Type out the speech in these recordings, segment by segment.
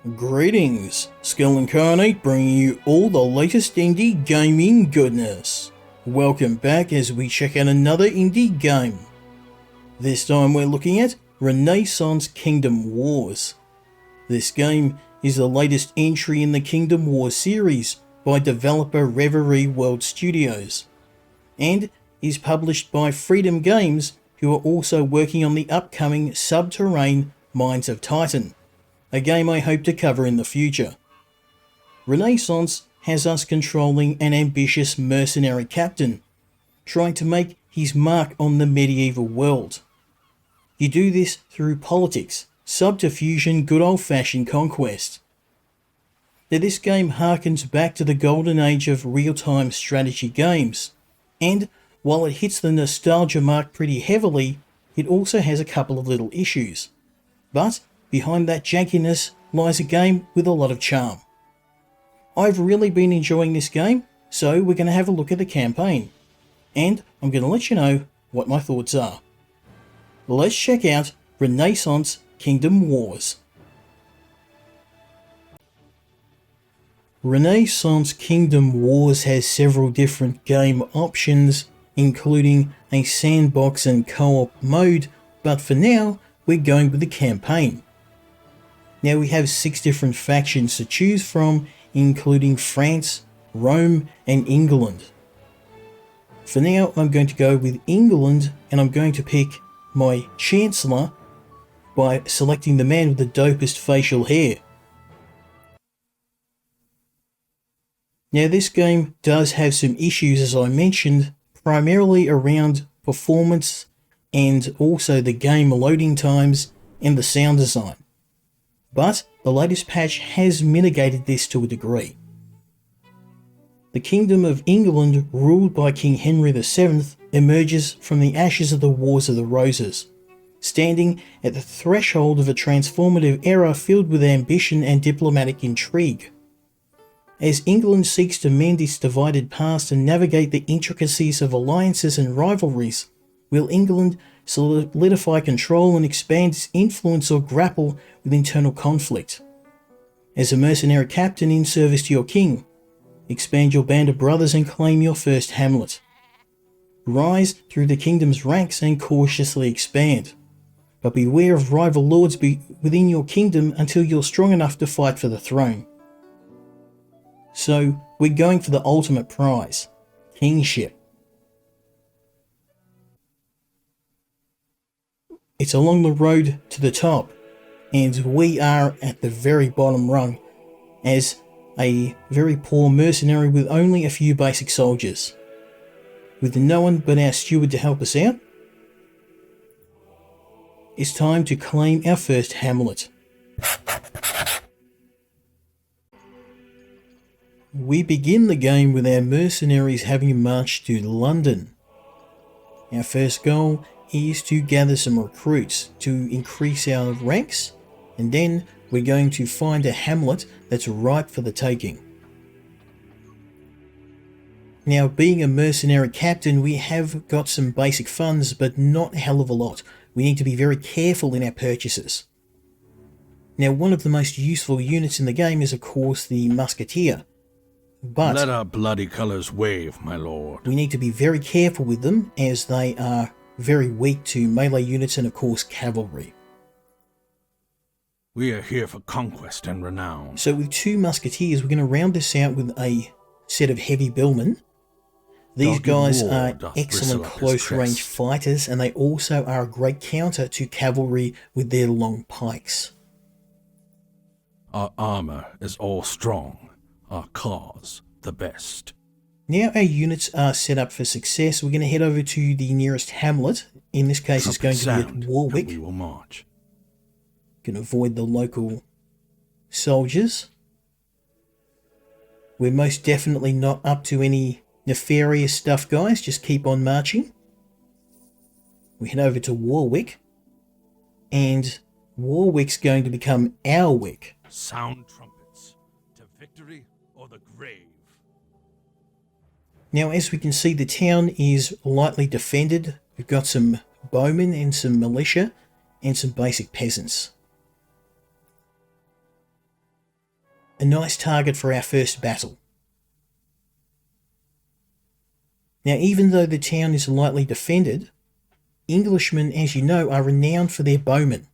Greetings, Skill Incarnate bringing you all the latest indie gaming goodness. Welcome back as we check out another indie game. This time we're looking at Renaissance Kingdom Wars. This game is the latest entry in the Kingdom Wars series by developer Reverie World Studios, and is published by Freedom Games, who are also working on the upcoming Subterrain Mines of Titan, a game I hope to cover in the future. Renaissance has us controlling an ambitious mercenary captain, trying to make his mark on the medieval world. You do this through politics, subterfuge and good old-fashioned conquest. Now, this game harkens back to the golden age of real-time strategy games, and while it hits the nostalgia mark pretty heavily, it also has a couple of little issues. But behind that jankiness lies a game with a lot of charm. I've really been enjoying this game, so we're going to have a look at the campaign, and I'm going to let you know what my thoughts are. Let's check out Renaissance Kingdom Wars. Renaissance Kingdom Wars has several different game options, including a sandbox and co-op mode, but for now we're going with the campaign. Now we have 6 different factions to choose from, including France, Rome and England. For now I'm going to go with England, and I'm going to pick my Chancellor by selecting the man with the dopest facial hair. Now this game does have some issues, as I mentioned, primarily around performance and also the game loading times and the sound design. But the latest patch has mitigated this to a degree. The Kingdom of England, ruled by King Henry VII, emerges from the ashes of the Wars of the Roses, standing at the threshold of a transformative era filled with ambition and diplomatic intrigue. As England seeks to mend its divided past and navigate the intricacies of alliances and rivalries, will England solidify control and expand its influence, or grapple with internal conflict? As a mercenary captain in service to your king, expand your band of brothers and claim your first hamlet. Rise through the kingdom's ranks and cautiously expand, but beware of rival lords within your kingdom until you're strong enough to fight for the throne. So we're going for the ultimate prize, kingship. It's along the road to the top, and we are at the very bottom rung as a very poor mercenary with only a few basic soldiers. With no one but our steward to help us out, it's time to claim our first hamlet. We begin the game with our mercenaries having marched to London. Our first goal is to gather some recruits to increase our ranks, and then we're going to find a hamlet that's ripe for the taking. Now, being a mercenary captain, we have got some basic funds, but not a hell of a lot. We need to be very careful in our purchases. Now, one of the most useful units in the game is of course the musketeer, but let our bloody colours wave, my lord. We need to be very careful with them, as they are very weak to melee units and of course cavalry. We are here for conquest and renown. So with 2 musketeers, we're going to round this out with a set of heavy billmen. These guys are excellent close-range fighters, and they also are a great counter to cavalry with their long pikes. Our armour is all strong, our cause the best. Now our units are set up for success. We're going to head over to the nearest hamlet. In this case, it's going to be at Warwick. We will march. Going to avoid the local soldiers. We're most definitely not up to any nefarious stuff, guys. Just keep on marching. We head over to Warwick, and Warwick's going to become our Wick. Sound trumpets to victory or the grave. Now, as we can see, the town is lightly defended. We've got some bowmen and some militia and some basic peasants. a nice target for our first battle. Now, even though the town is lightly defended, Englishmen, as you know, are renowned for their bowmen.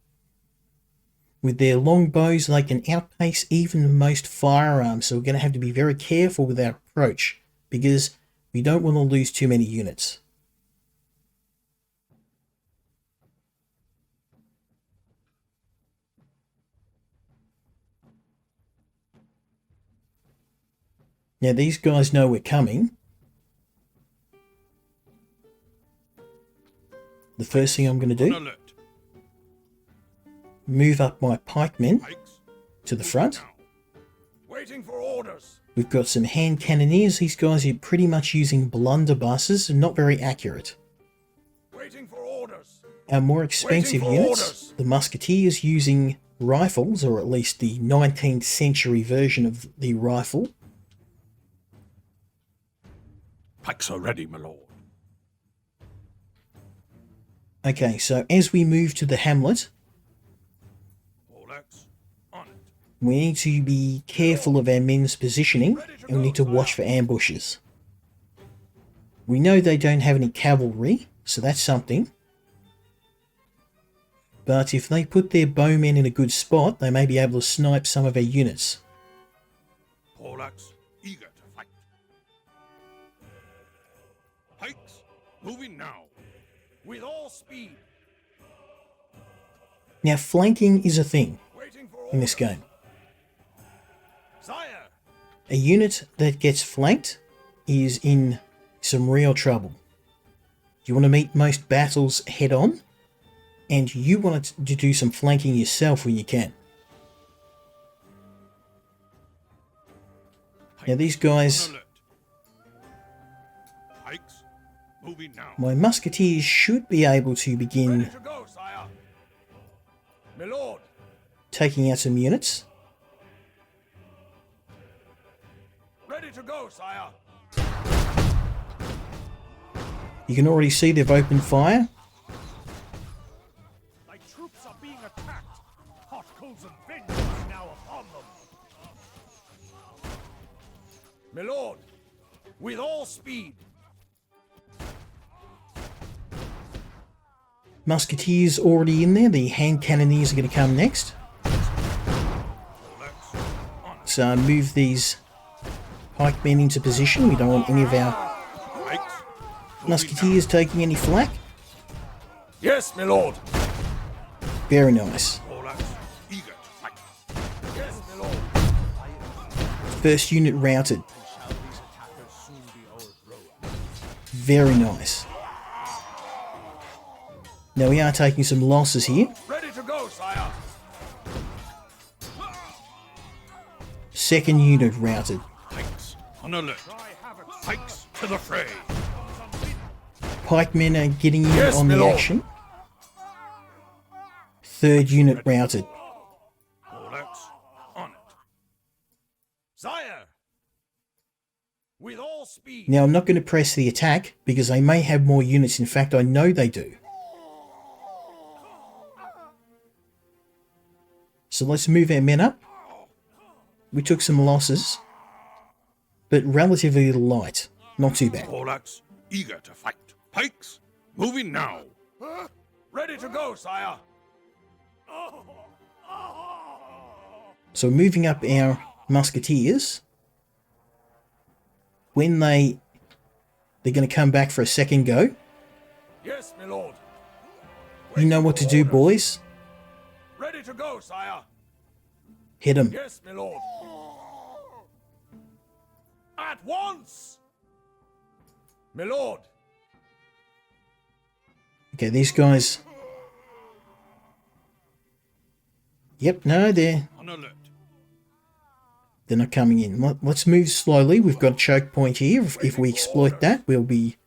With their long bows, they can outpace even most firearms, so we're going to have to be very careful with our approach, because we don't want to lose too many units. Now, these guys know we're coming. The first thing I'm going to do, move up my pikemen to the front. Waiting for orders. We've got some hand cannoneers. These guys are pretty much using blunderbusses and not very accurate. Waiting for orders. Our more expensive units, the musketeers, using rifles, or at least the 19th century version of the rifle. Pikes are ready, my lord. Okay, so as we move to the hamlet, we need to be careful of our men's positioning, and we need to watch for ambushes. We know they don't have any cavalry, so that's something. But if they put their bowmen in a good spot, they may be able to snipe some of our units. Polacks eager to fight. Pikes moving now. With all speed. Now, flanking is a thing in this game. Sire. A unit that gets flanked is in some real trouble. You want to meet most battles head on, and you want to do some flanking yourself when you can. Now these guys, my musketeers should be able to begin taking out some units. Ready to go, sire. You can already see they've opened fire. My troops are being attacked. Hot coals of vengeance now upon them. My lord, with all speed. Musketeers already in there. The hand cannoneers are going to come next. So move these pikemen into position. We don't want any of our musketeers taking any flak. Yes, my lord. Very nice. Yes, my lord. First unit routed. Very nice. Now we are taking some losses here. Ready to go, sire. Second unit routed. Pikes on alert. Pikes to the fray. Pikemen are getting in Yes, on my the lord. action. Third unit routed. Polacks on it. Sire. With all speed. Now I'm not going to press the attack because they may have more units. In fact, I know they do. So let's move our men up. We took some losses, but relatively light. Not too bad. Polacks eager to fight. Pikes moving now. Ready to go, sire. So moving up our musketeers. When they're going to come back for a second go. Yes, my lord. You know what to do, boys. Ready to go, sire. Hit them. Yes, my lord. At once. My lord. Okay, these guys. Yep, no, they're On alert. not coming in. Let's move slowly. We've got a choke point here. If we exploit that, we'll be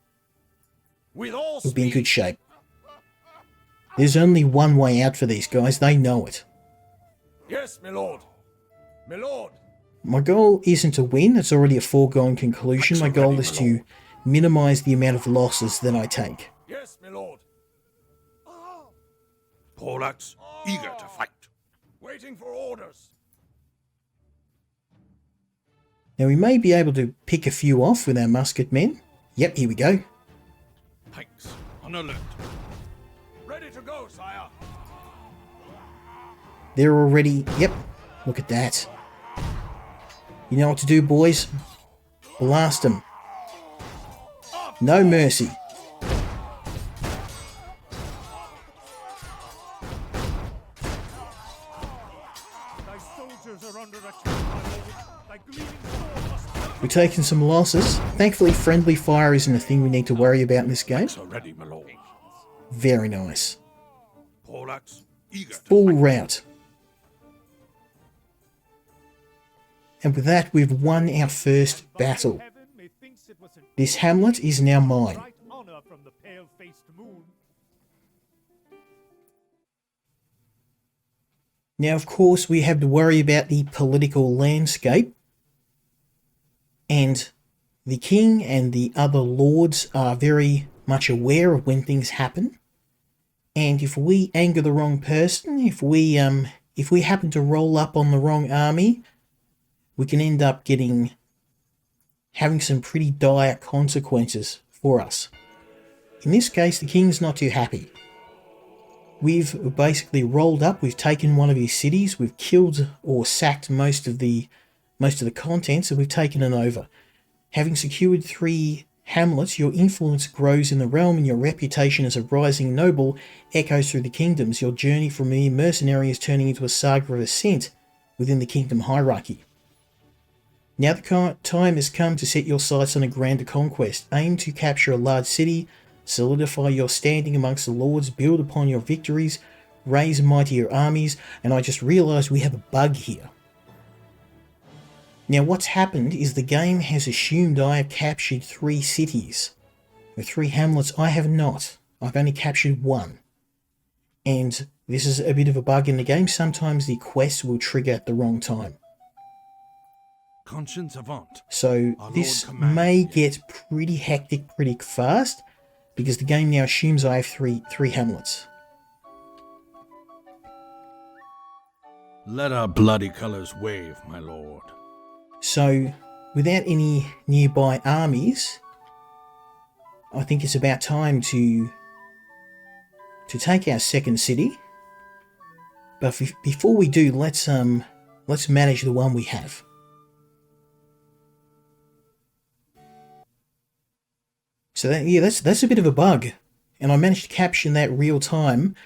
With all in speed. good shape. There's only one way out for these guys. They know it. Yes, my lord. My lord. My goal isn't to win. It's already a foregone conclusion. My goal is to minimize the amount of losses that I take. Yes, my lord. Polacks eager to fight. Waiting for orders. Now we may be able to pick a few off with our musket men. Yep, here we go. Pikes on alert. Ready to go, sire. They're already... Yep, look at that. You know what to do, boys? Blast them. No mercy. Thy soldiers are under attack, my lord. Thy gleaming sword must... We're taking some losses. Thankfully, friendly fire isn't a thing we need to worry about in this game. So ready, my lord. Very nice. Poleaxe, eager to Full fight. rout. And with that, we've won our first battle. Heaven methinks it was an This hamlet is now mine. bright honor from the pale-faced moon. Now, of course, we have to worry about the political landscape. And the king and the other lords are very much aware of when things happen. And if we anger the wrong person, if we happen to roll up on the wrong army, we can end up having some pretty dire consequences for us. In this case, the king's not too happy. We've basically rolled up, we've taken one of his cities, we've killed or sacked most of the contents, and we've taken it over. Having secured 3 hamlets, your influence grows in the realm and your reputation as a rising noble echoes through the kingdoms. Your journey from a mere mercenary is turning into a saga of ascent within the kingdom hierarchy. Now the time has come to set your sights on a grander conquest. Aim to capture a large city, solidify your standing amongst the lords, build upon your victories, raise mightier armies, and I just realised we have a bug here. Now what's happened is the game has assumed I have captured 3 cities, or 3 hamlets. I have not. I've only captured 1. And this is a bit of a bug in the game. Sometimes the quests will trigger at the wrong time. Conscience avant. So Our this Lord commands may you. get pretty hectic pretty fast, because the game now assumes I have three hamlets. Let our bloody colours wave, my lord. So without any nearby armies, I think it's about time to take our second city. But before we do, let's manage the one we have. So that's a bit of a bug, and I managed to caption that real time.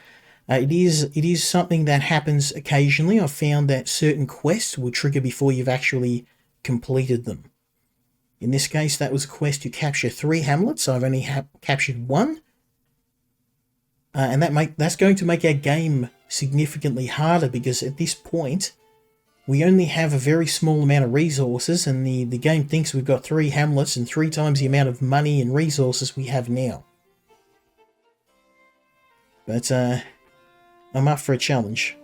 It is something that happens occasionally. I've found that certain quests will trigger before you've actually completed them. In this case, that was a quest to capture 3 hamlets. I've only captured 1, and that's going to make our game significantly harder, because at this point we only have a very small amount of resources, and the game thinks we've got 3 hamlets and 3 times the amount of money and resources we have now. But I'm up for a challenge.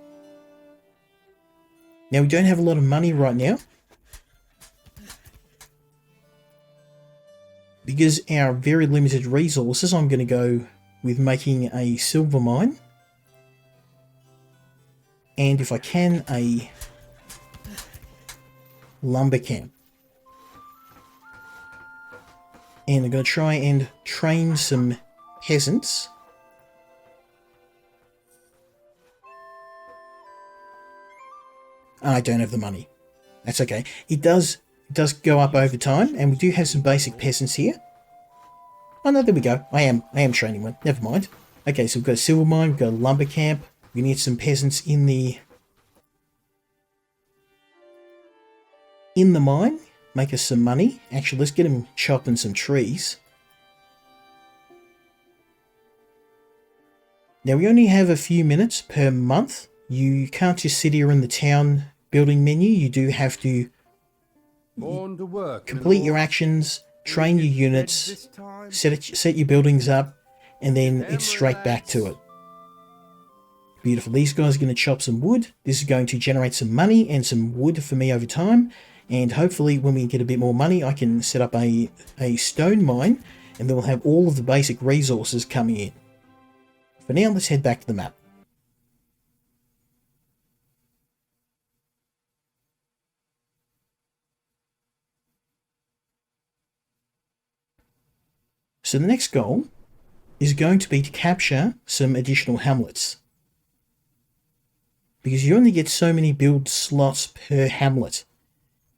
Now, we don't have a lot of money right now, because our very limited resources. I'm going to go with making a silver mine, and if I can, a lumber camp. And I'm going to try and train some peasants. I don't have the money. That's okay. It does go up over time, and we do have some basic peasants here. Oh no, there we go. I am training one. Never mind. Okay, so we've got a silver mine, we've got a lumber camp. We need some peasants in the mine. Make us some money. Actually, let's get them chopping some trees. Now, we only have a few minutes per month. You can't just sit here in the town building menu. You do have to Born to work, complete your actions, train your units, set your buildings up, and then it's straight back to it. Beautiful. These guys are going to chop some wood. This is going to generate some money and some wood for me over time. And hopefully when we get a bit more money, I can set up a stone mine, and then we'll have all of the basic resources coming in. For now, let's head back to the map. So the next goal is going to be to capture some additional hamlets. Because you only get so many build slots per hamlet.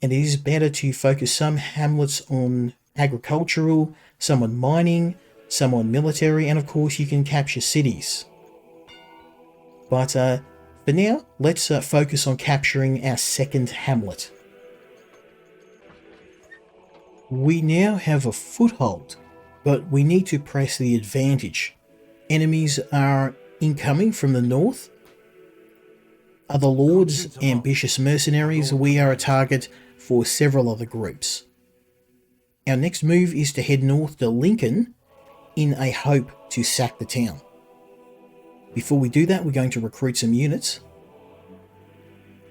And it is better to focus some hamlets on agricultural, some on mining, some on military, and of course you can capture cities. But for now, let's focus on capturing our second hamlet. We now have a foothold, but we need to press the advantage. Enemies are incoming from the north. Other lords, ambitious mercenaries, we are a target for several other groups. Our next move is to head north to Lincoln in a hope to sack the town. Before we do that, we're going to recruit some units.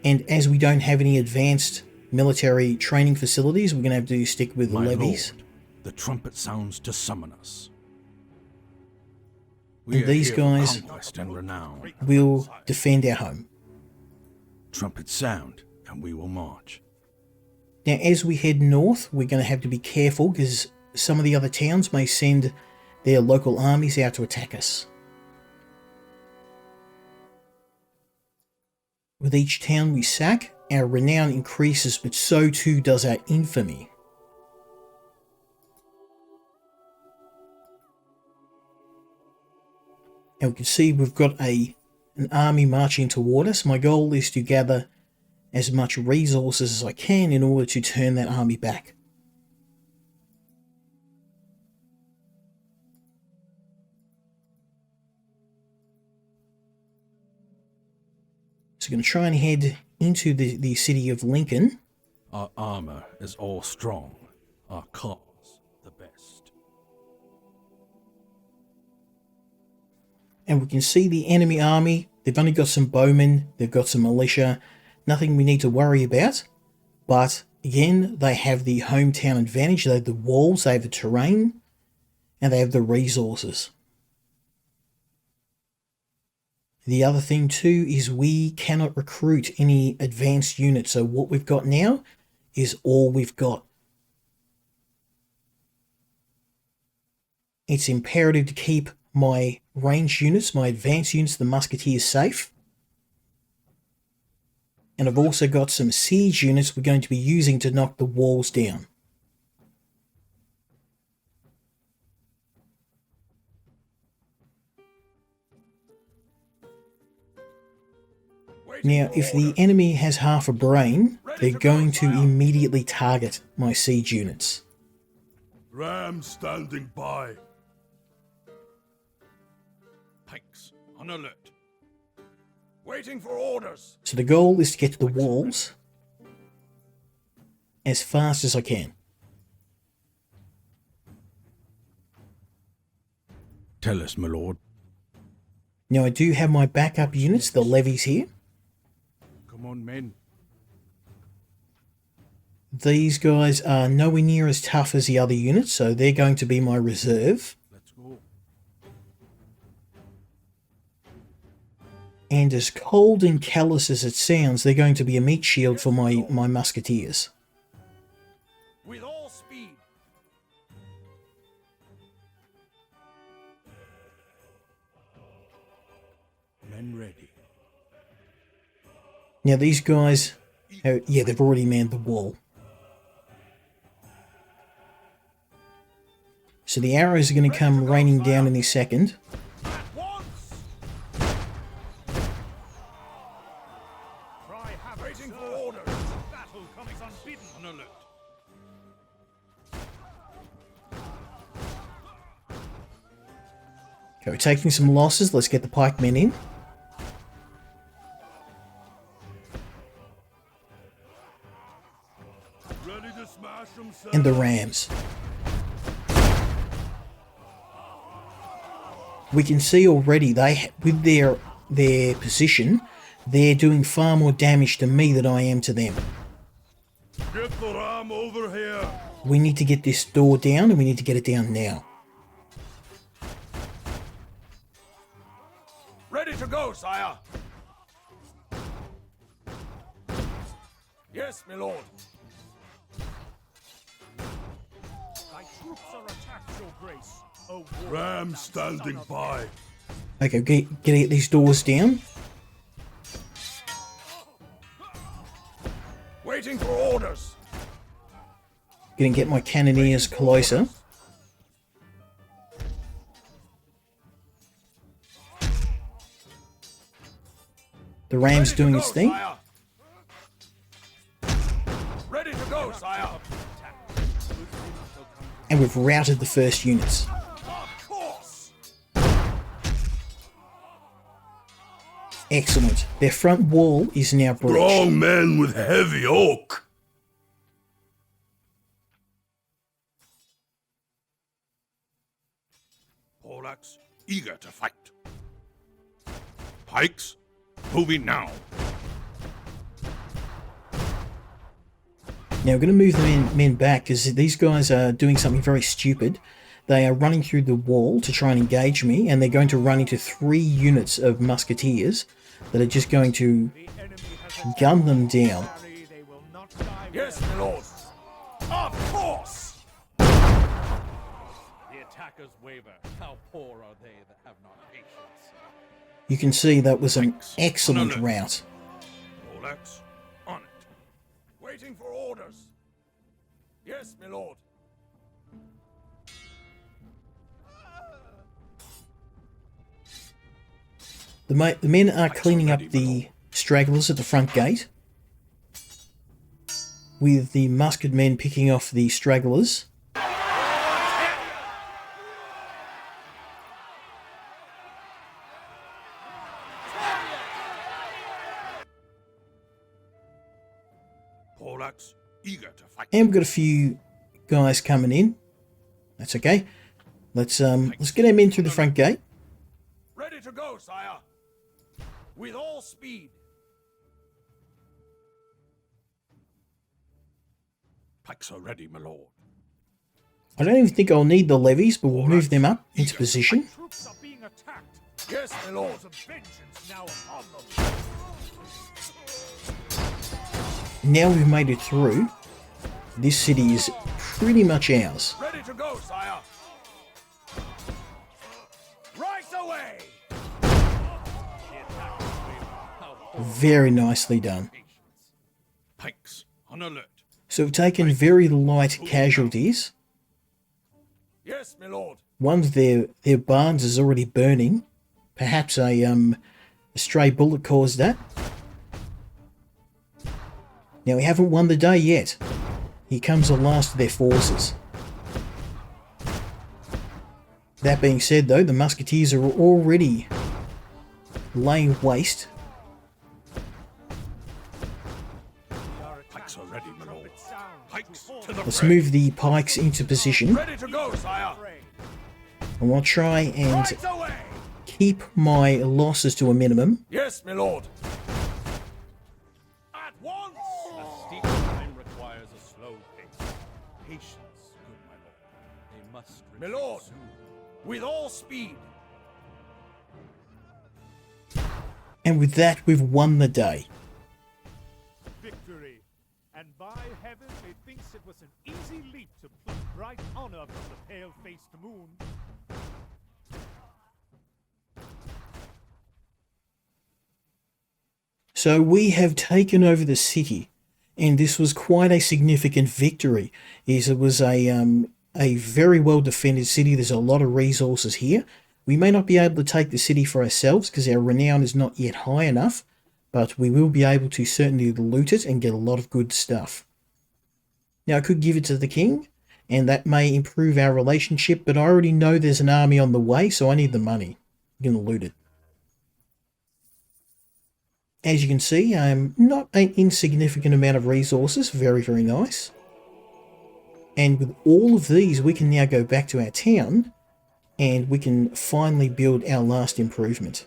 And as we don't have any advanced military training facilities, we're going to have to stick with the My levies. lord, the trumpet sounds to summon us. And are these here for guys conquest and renown. will defend our home. Trumpets sound, and we will march. Now, as we head north, we're going to have to be careful because some of the other towns may send their local armies out to attack us. With each town we sack, our renown increases, but so too does our infamy. And we can see we've got an army marching toward us. My goal is to gather as much resources as I can in order to turn that army back. So I'm going to try and head into the city of Lincoln. Our armor is all strong, our cause the best. And we can see the enemy army. They've only got some bowmen, they've got some militia, nothing we need to worry about. But again, they have the hometown advantage. They have the walls, they have the terrain, and they have the resources. The other thing too is we cannot recruit any advanced units. So what we've got now is all we've got. It's imperative to keep my ranged units, my advanced units, the musketeers safe. And I've also got some siege units we're going to be using to knock the walls down. Now, if the enemy has half a brain, they're going to immediately target my siege units. Ram standing by. Pikes on alert. Waiting for orders. So the goal is to get to the walls as fast as I can. Tell us, my lord. Now I do have my backup units, the levies here. Come on, men. These guys are nowhere near as tough as the other units, so they're going to be my reserve. Let's go. And as cold and callous as it sounds, they're going to be a meat shield for my musketeers. With all speed. Men ready. Now these guys, yeah, they've already manned the wall. So the arrows are going to come raining down any second. At once. Try havoc, waiting for orders. Battle comes unbidden. On alert. Okay, we're taking some losses. Let's get the pikemen in. Ready to smash them, sir. And the rams. We can see already they, with their position, they're doing far more damage to me than I am to them. Get the ram over here. We need to get this door down, and we need to get it down now. Ready to go, sire. Yes, my lord. Thy troops are attacked, your grace. Ram standing by. Okay, gotta get these doors down. Waiting for orders. Gonna get my cannoneers closer. The ram's doing its thing. Ready to go, sire. And we've routed the first units. Of course. Excellent. Their front wall is now breached. Strong men with heavy oak. Polacks eager to fight. Pikes moving now. Now we're going to move the men back because these guys are doing something very stupid. They are running through the wall to try and engage me, and they're going to run into 3 units of musketeers that are just going to gun them down. Yes, my lord. Of course. The attackers waver. How poor are they that have not patience? You can see that was an excellent rout. Polacks on it. Waiting for orders. Yes, my lord. The men are cleaning up the stragglers at the front gate, with the musket men picking off the stragglers. Polacks eager to fight. And we've got a few guys coming in. That's okay. Let's get them in through the front gate. Ready to go, sire. With all speed. Pikes are ready, my lord. I don't even think I'll need the levies, but we'll move them up into position. Troops are being attacked. Yes, my lord. Of vengeance now upon them. Now we've made it through. This city is pretty much ours. Ready to go, sire. Right away. Very nicely done. Pikes on alert. So we've taken very light casualties. Yes, my lord. One of their barns is already burning. Perhaps a stray bullet caused that. Now we haven't won the day yet. Here comes the last of their forces. That being said though, the musketeers are already laying waste. Pikes are ready, my lord. Pikes to the Let's fray. move the pikes into position. Ready to go, sire. And we'll try and Right away. keep my losses to a minimum. Yes, my lord. At once. A steep climb requires a slow pace. Patience, good my lord. They must My retreat lord. soon. With all speed. And with that, we've won the day. Victory. And by heaven, methinks it was an easy leap to pluck bright honor from the pale-faced moon. So we have taken over the city, and this was quite a significant victory. It was a very well defended city. There's a lot of resources here. We may not be able to take the city for ourselves because our renown is not yet high enough, but we will be able to certainly loot it and get a lot of good stuff. Now I could give it to the king, and that may improve our relationship, but I already know there's an army on the way, so I need the money. I'm going to loot it. As you can see, not an insignificant amount of resources. Very, very nice. And with all of these, we can now go back to our town and we can finally build our last improvement.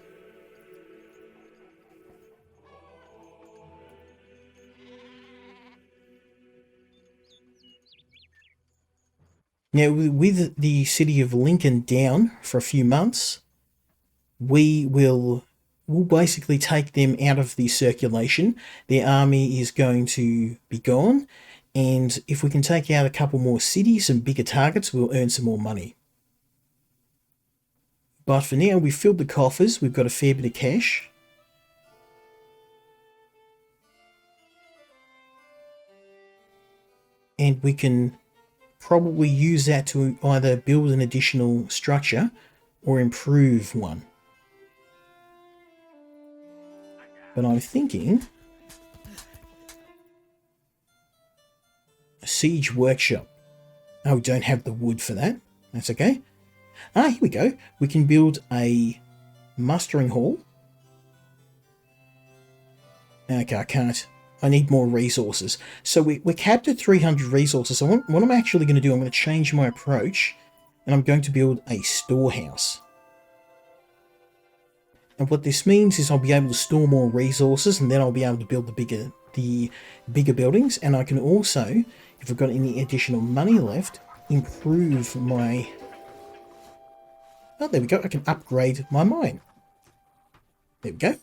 Now, with the city of Lincoln down for a few months, we'll basically take them out of the circulation. Their army is going to be gone, and if we can take out a couple more cities and bigger targets, we'll earn some more money. But for now, we've filled the coffers. We've got a fair bit of cash. And we can probably use that to either build an additional structure or improve one. But I'm thinking a siege workshop. Oh, we don't have the wood for that. That's okay. Ah, here we go. We can build a mustering hall. Okay, I can't. I need more resources. So we're capped at 300 resources. So what I'm actually going to do, I'm going to change my approach, and I'm going to build a storehouse. And what this means is I'll be able to store more resources, and then I'll be able to build the bigger buildings. And I can also, if I've got any additional money left, improve my... Oh, there we go. I can upgrade my mine. There we go.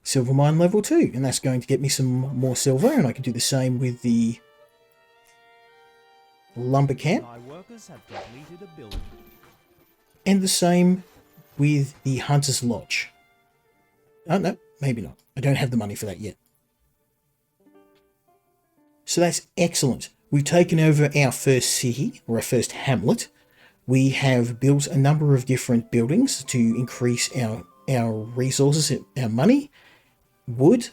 Silver mine level 2, and that's going to get me some more silver, and I can do the same with the lumber camp. My workers have completed a building. And the same with the hunter's lodge. Oh no, maybe not. I don't have the money for that yet. So that's excellent. We've taken over our first city, or our first hamlet. We have built a number of different buildings to increase our resources, our money, wood,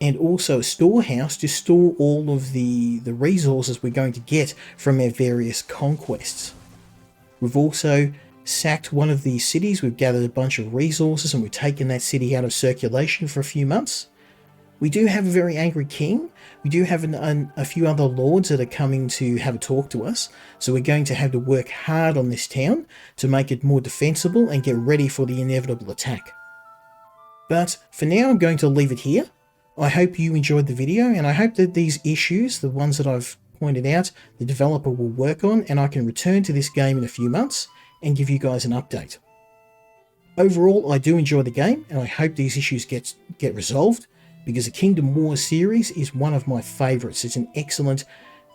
and also a storehouse to store all of the resources we're going to get from our various conquests. We've also sacked one of these cities. We've gathered a bunch of resources and we've taken that city out of circulation for a few months. We do have a very angry king. We do have a few other lords that are coming to have a talk to us. So we're going to have to work hard on this town to make it more defensible and get ready for the inevitable attack. But for now, I'm going to leave it here. I hope you enjoyed the video, and I hope that these issues, the ones that I've pointed out, the developer will work on, and I can return to this game in a few months and give you guys an update. Overall, I do enjoy the game, and I hope these issues get resolved, because the Kingdom Wars series is one of my favourites. It's an excellent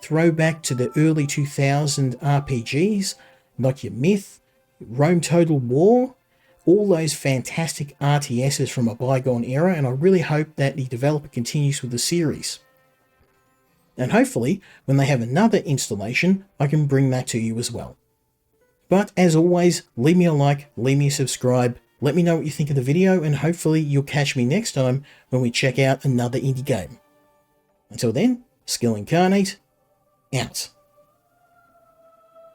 throwback to the early 2000 RPGs, like your Myth, Rome Total War, all those fantastic RTSs from a bygone era, and I really hope that the developer continues with the series. And hopefully, when they have another installation, I can bring that to you as well. But as always, leave me a like, leave me a subscribe, let me know what you think of the video, and hopefully you'll catch me next time when we check out another indie game. Until then, Skill Incarnate, out.